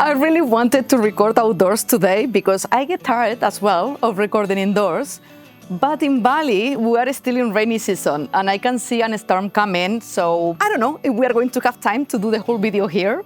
I really wanted to record outdoors today because I get tired as well of recording indoors. But in Bali, we are still in rainy season and I can see a storm coming, so I don't know if we are going to have time to do the whole video here.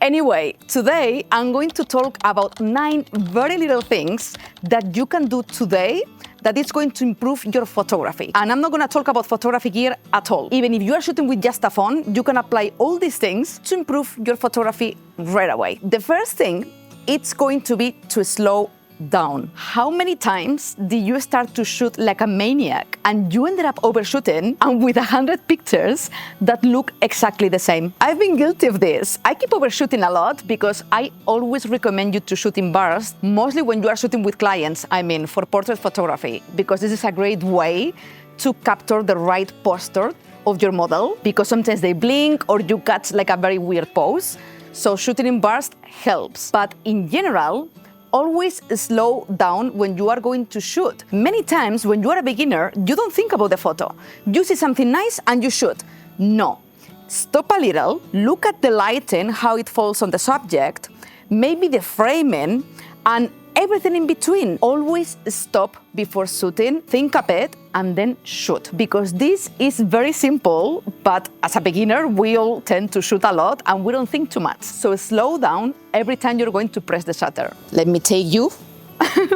Anyway, today I'm going to talk about 9 very little things that you can do today that is going to improve your photography. And I'm not going to talk about photography gear at all. Even if you are shooting with just a phone, you can apply all these things to improve your photography right away. The first thing, it's going to be to slow down. How many times did you start to shoot like a maniac and you ended up overshooting and with 100 pictures that look exactly the same? I've been guilty of this. I keep overshooting a lot because I always recommend you to shoot in bursts, mostly when you are shooting with clients, for portrait photography, because this is a great way to capture the right posture of your model, because sometimes they blink or you catch like a very weird pose. So shooting in bursts helps. But in general, always slow down when you are going to shoot. Many times when you are a beginner, you don't think about the photo. You see something nice and you shoot. No. Stop a little, look at the lighting, how it falls on the subject, maybe the framing, and everything in between. Always stop before shooting, think a bit, and then shoot. Because this is very simple, but as a beginner, we all tend to shoot a lot and we don't think too much. So slow down every time you're going to press the shutter. Let me take you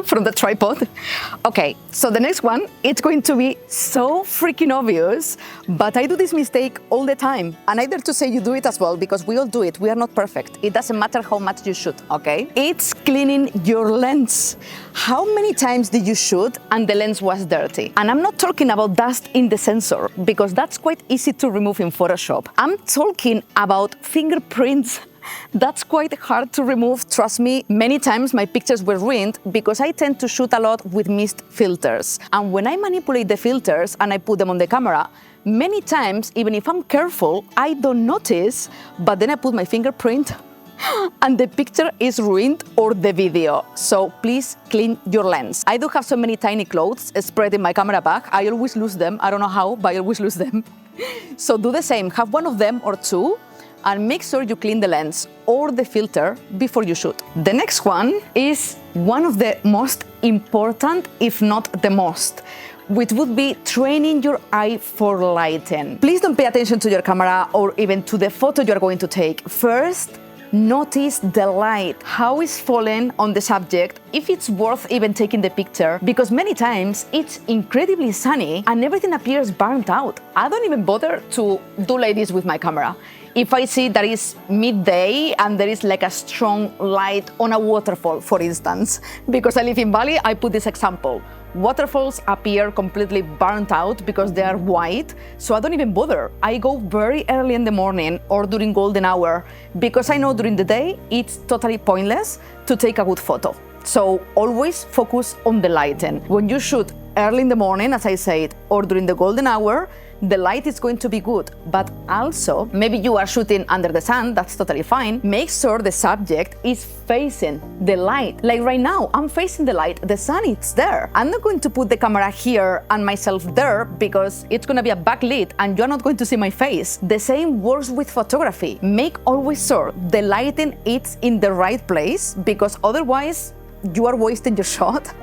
from the tripod. Okay, so the next one, it's going to be so freaking obvious, but I do this mistake all the time. And I dare to say you do it as well, because we all do it. We are not perfect. It doesn't matter how much you shoot, okay? It's cleaning your lens. How many times did you shoot and the lens was dirty? And I'm not talking about dust in the sensor, because that's quite easy to remove in Photoshop. I'm talking about fingerprints. That's quite hard to remove, trust me. Many times my pictures were ruined because I tend to shoot a lot with mist filters. And when I manipulate the filters and I put them on the camera, many times, even if I'm careful, I don't notice, but then I put my fingerprint and the picture is ruined or the video. So please clean your lens. I do have so many tiny clothes spread in my camera bag. I always lose them. I don't know how, but I always lose them. So do the same. Have one of them or two, and make sure you clean the lens or the filter before you shoot. The next one is one of the most important, if not the most, which would be training your eye for lighting. Please don't pay attention to your camera or even to the photo you're going to take. First, notice the light, how it's falling on the subject, if it's worth even taking the picture, because many times it's incredibly sunny and everything appears burnt out. I don't even bother to do like this with my camera. If I see that it's midday and there is like a strong light on a waterfall, for instance, because I live in Bali, I put this example. Waterfalls appear completely burnt out because they are white, so I don't even bother. I go very early in the morning or during golden hour because I know during the day it's totally pointless to take a good photo. So always focus on the lighting. When you shoot early in the morning, as I said, or during the golden hour, the light is going to be good, but also maybe you are shooting under the sun, that's totally fine. Make sure the subject is facing the light. Like right now, I'm facing the light, the sun is there. I'm not going to put the camera here and myself there because it's going to be a backlit and you're not going to see my face. The same works with photography. Make always sure the lighting is in the right place, because otherwise you are wasting your shot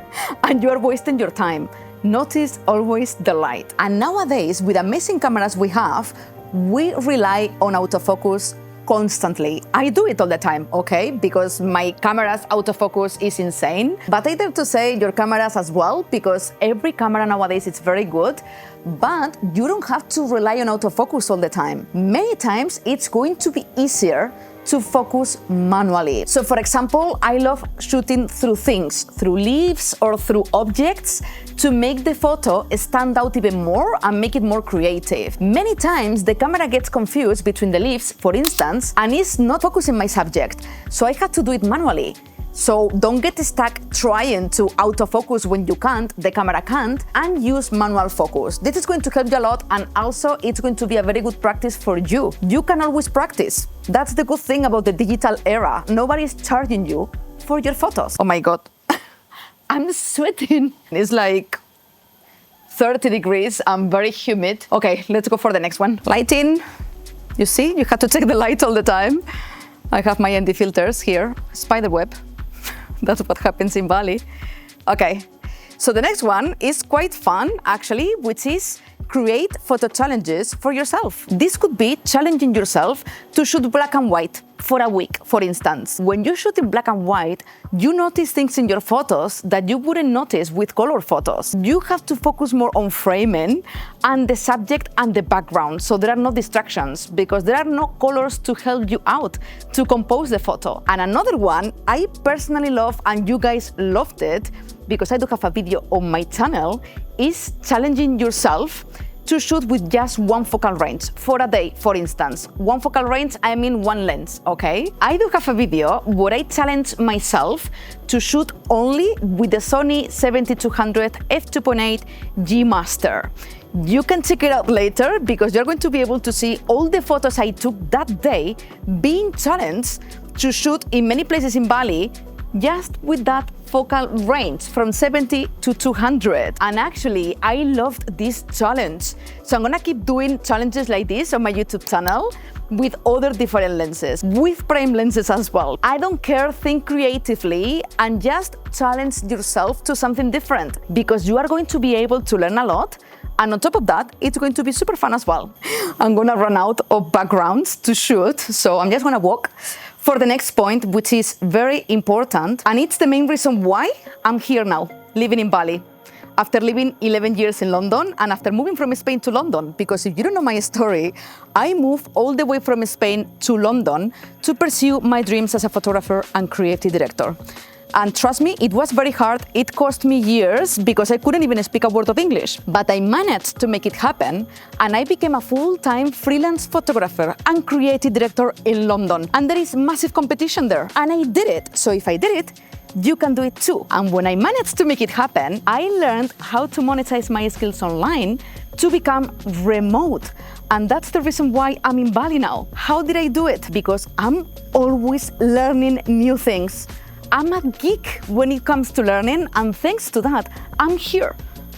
and you are wasting your time. Notice always the light. And nowadays, with amazing cameras we have, we rely on autofocus constantly. I do it all the time, okay? Because my camera's autofocus is insane. But I dare to say your cameras as well, because every camera nowadays is very good. But you don't have to rely on autofocus all the time. Many times, it's going to be easier to focus manually. So for example, I love shooting through things, through leaves or through objects, to make the photo stand out even more and make it more creative. Many times the camera gets confused between the leaves, for instance, and is not focusing my subject. So I had to do it manually. So don't get stuck trying to autofocus when you can't, the camera can't, and use manual focus. This is going to help you a lot, and also it's going to be a very good practice for you. You can always practice. That's the good thing about the digital era. Nobody's charging you for your photos. Oh my God, I'm sweating. It's like 30 degrees, I'm very humid. Okay, let's go for the next one. Lighting, you see, you have to check the light all the time. I have my ND filters here, spiderweb. That's what happens in Bali. Okay, so the next one is quite fun, actually, which is create photo challenges for yourself. This could be challenging yourself to shoot black and white for a week, for instance. When you shoot in black and white, you notice things in your photos that you wouldn't notice with color photos. You have to focus more on framing and the subject and the background, so there are no distractions because there are no colors to help you out to compose the photo. And another one I personally love, and you guys loved it because I do have a video on my channel, is challenging yourself to shoot with just one focal range for a day, for instance. One focal range, I mean one lens, okay? I do have a video where I challenge myself to shoot only with the Sony 7200 f2.8 G Master. You can check it out later because you're going to be able to see all the photos I took that day being challenged to shoot in many places in Bali just with that focal range from 70 to 200. And actually, I loved this challenge. So I'm gonna keep doing challenges like this on my YouTube channel with other different lenses, with prime lenses as well. I don't care, think creatively and just challenge yourself to something different because you are going to be able to learn a lot. And on top of that, it's going to be super fun as well. I'm gonna run out of backgrounds to shoot, so I'm just gonna walk for the next point, which is very important, and it's the main reason why I'm here now, living in Bali. After living 11 years in London and after moving from Spain to London, because if you don't know my story, I moved all the way from Spain to London to pursue my dreams as a photographer and creative director. And trust me, it was very hard. It cost me years because I couldn't even speak a word of English. But I managed to make it happen, and I became a full-time freelance photographer and creative director in London. And there is massive competition there, and I did it. So if I did it, you can do it too. And when I managed to make it happen, I learned how to monetize my skills online to become remote. And that's the reason why I'm in Bali now. How did I do it? Because I'm always learning new things. I'm a geek when it comes to learning, and thanks to that, I'm here.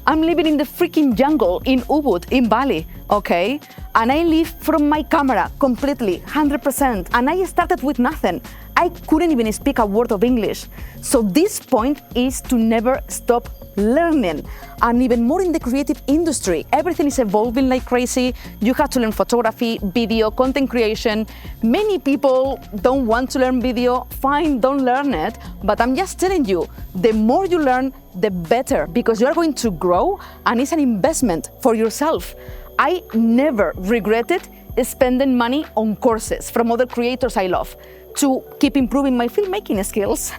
I'm living in the freaking jungle in Ubud, in Bali, okay? And I live from my camera completely, 100%. And I started with nothing. I couldn't even speak a word of English. So this point is to never stop learning. And even more in the creative industry, everything is evolving like crazy. You have to learn photography, video, content creation. Many people don't want to learn video. Fine, don't learn it. But I'm just telling you, the more you learn, the better, because you're going to grow and it's an investment for yourself. I never regretted spending money on courses from other creators I love to keep improving my filmmaking skills.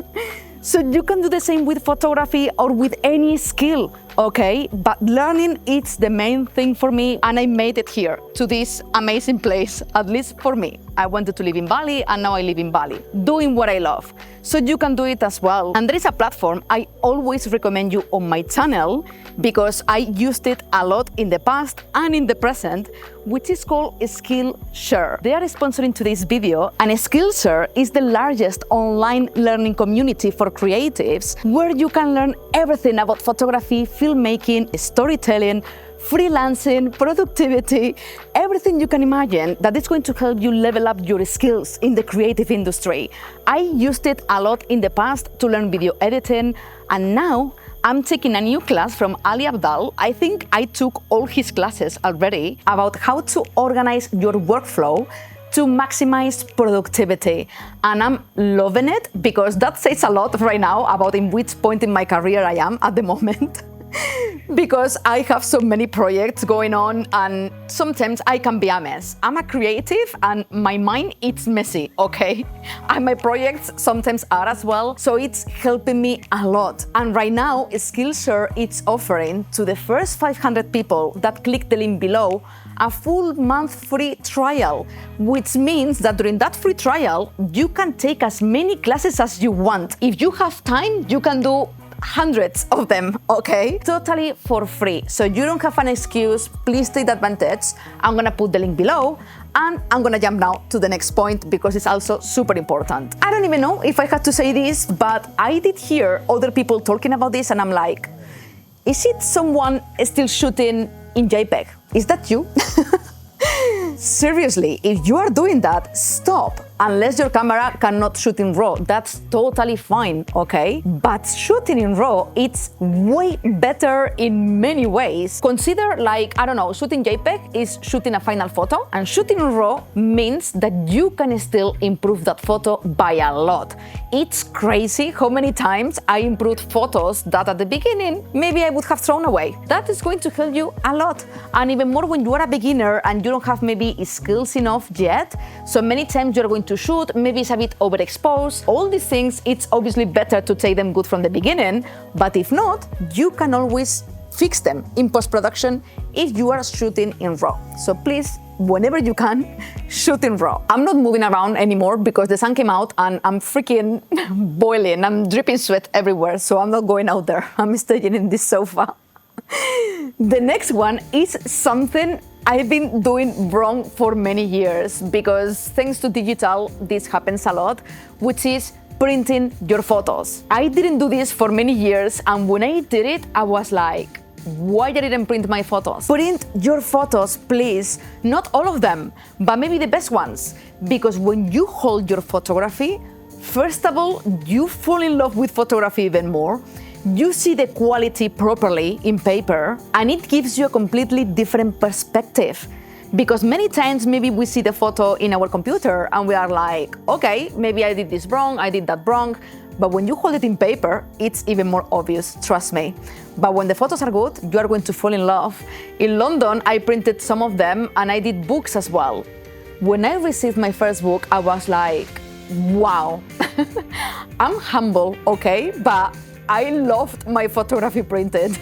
So you can do the same with photography or with any skill, okay? But learning, it's the main thing for me, and I made it here to this amazing place, at least for me. I wanted to live in Bali, and now I live in Bali, doing what I love. So you can do it as well. And there is a platform I always recommend you on my channel because I used it a lot in the past and in the present, which is called Skillshare. They are sponsoring today's video, and Skillshare is the largest online learning community for creatives where you can learn everything about photography, filmmaking, storytelling, freelancing, productivity, everything you can imagine that is going to help you level up your skills in the creative industry. I used it a lot in the past to learn video editing, and now I'm taking a new class from Ali Abdal. I think I took all his classes already about how to organize your workflow to maximize productivity. And I'm loving it because that says a lot right now about in which point in my career I am at the moment. Because I have so many projects going on and sometimes I can be a mess. I'm a creative and my mind is messy, okay? And my projects sometimes are as well, so it's helping me a lot. And right now, Skillshare is offering to the first 500 people that click the link below a full month free trial, which means that during that free trial, you can take as many classes as you want. If you have time, you can do hundreds of them, okay? Totally for free. So you don't have an excuse, please take advantage. I'm gonna put the link below and I'm gonna jump now to the next point because it's also super important. I don't even know if I had to say this, but I did hear other people talking about this and I'm like, is it someone still shooting in JPEG? Is that you? Seriously, if you are doing that, stop. unless your camera cannot shoot in RAW. That's totally fine, okay? But shooting in RAW, it's way better in many ways. Consider like, I don't know, shooting JPEG is shooting a final photo, and shooting in RAW means that you can still improve that photo by a lot. It's crazy how many times I improved photos that at the beginning maybe I would have thrown away. That is going to help you a lot, and even more when you are a beginner and you don't have maybe skills enough yet. So many times you're going to shoot, maybe it's a bit overexposed. All these things, it's obviously better to take them good from the beginning, but if not, you can always fix them in post-production if you are shooting in RAW. So please, whenever you can, shoot in RAW. I'm not moving around anymore because the sun came out and I'm freaking boiling. I'm dripping sweat everywhere, so I'm not going out there. I'm staying in this sofa. The next one is something I've been doing wrong for many years because thanks to digital, this happens a lot, which is printing your photos. I didn't do this for many years, and when I did it, I was like, why I didn't print my photos? Print your photos, please. Not all of them, but maybe the best ones. Because when you hold your photography, first of all, you fall in love with photography even more. You see the quality properly in paper, and it gives you a completely different perspective. Because many times maybe we see the photo in our computer and we are like, okay, maybe I did this wrong, I did that wrong. But when you hold it in paper, it's even more obvious, trust me. But when the photos are good, you are going to fall in love. In London, I printed some of them and I did books as well. When I received my first book, I was like, wow. I'm humble, okay? But I loved my photography printed.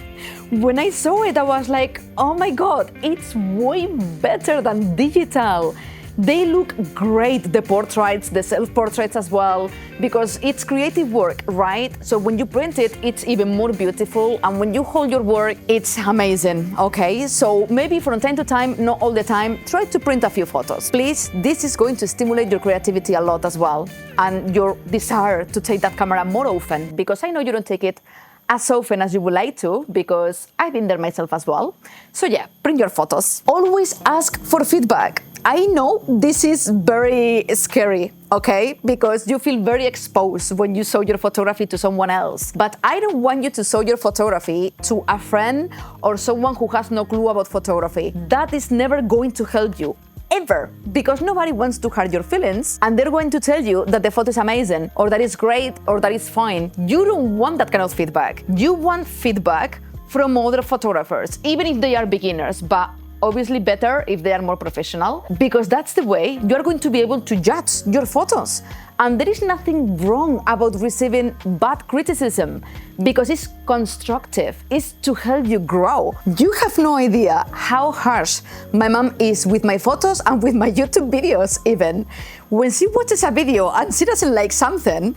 When I saw it, I was like, oh my God, it's way better than digital. They look great, the portraits, the self-portraits as well, because it's creative work, right? So when you print it, it's even more beautiful, and when you hold your work, it's amazing, okay? So maybe from time to time, not all the time, try to print a few photos. Please, this is going to stimulate your creativity a lot as well, and your desire to take that camera more often, because I know you don't take it as often as you would like to, because I've been there myself as well. So yeah, print your photos. Always ask for feedback. I know this is very scary, okay? Because you feel very exposed when you show your photography to someone else. But I don't want you to show your photography to a friend or someone who has no clue about photography. That is never going to help you. Ever, because nobody wants to hurt your feelings, and they're going to tell you that the photo is amazing, or that is great, or that is fine. You don't want that kind of feedback. You want feedback from other photographers, even if they are beginners, but obviously better if they are more professional, because that's the way you're going to be able to judge your photos. And there is nothing wrong about receiving bad criticism, because it's constructive, it's to help you grow. You have no idea how harsh my mom is with my photos and with my YouTube videos even. When she watches a video and she doesn't like something,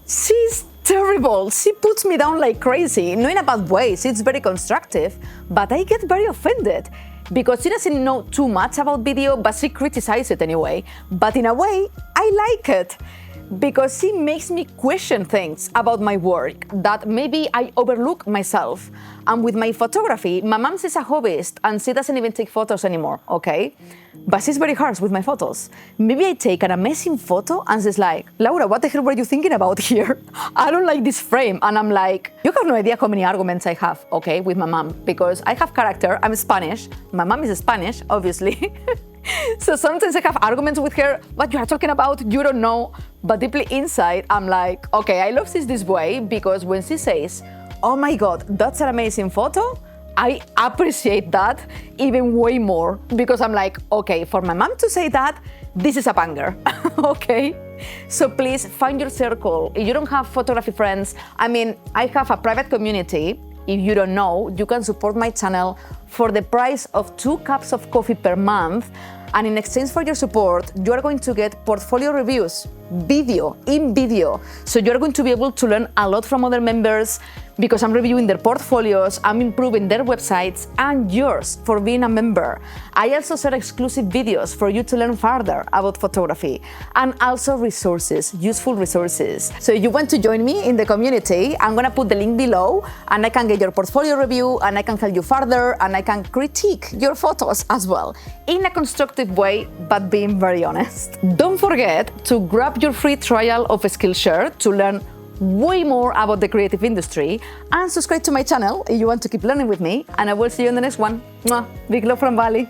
she's terrible. She puts me down like crazy, not in a bad way, it's very constructive, but I get very offended. Because she doesn't know too much about video, but she criticizes it anyway. But in a way, I like it, because she makes me question things about my work that maybe I overlook myself. And with my photography, my mom is a hobbyist and she doesn't even take photos anymore, okay? But she's very harsh with my photos. Maybe I take an amazing photo and she's like, Laura, what the hell were you thinking about here? I don't like this frame. And I'm like, you have no idea how many arguments I have, okay, with my mom, because I have character, I'm Spanish, my mom is Spanish, obviously. So sometimes I have arguments with her, what you are talking about, you don't know. But deeply inside, I'm like, okay, I love this way, because when she says, oh my God, that's an amazing photo, I appreciate that even way more, because I'm like, okay, for my mom to say that, this is a banger, okay? So please find your circle. If you don't have photography friends, I mean, I have a private community. If you don't know, you can support my channel for the price of 2 cups of coffee per month. And in exchange for your support, you are going to get portfolio reviews, in video. So you're going to be able to learn a lot from other members, because I'm reviewing their portfolios, I'm improving their websites and yours for being a member. I also share exclusive videos for you to learn further about photography, and also resources, useful resources. So if you want to join me in the community, I'm gonna put the link below, and I can get your portfolio review, and I can help you further, and I can critique your photos as well in a constructive constructive way, but being very honest. Don't forget to grab your free trial of Skillshare to learn way more about the creative industry, and subscribe to my channel if you want to keep learning with me, and I will see you in the next one. Mwah. Big love from Bali.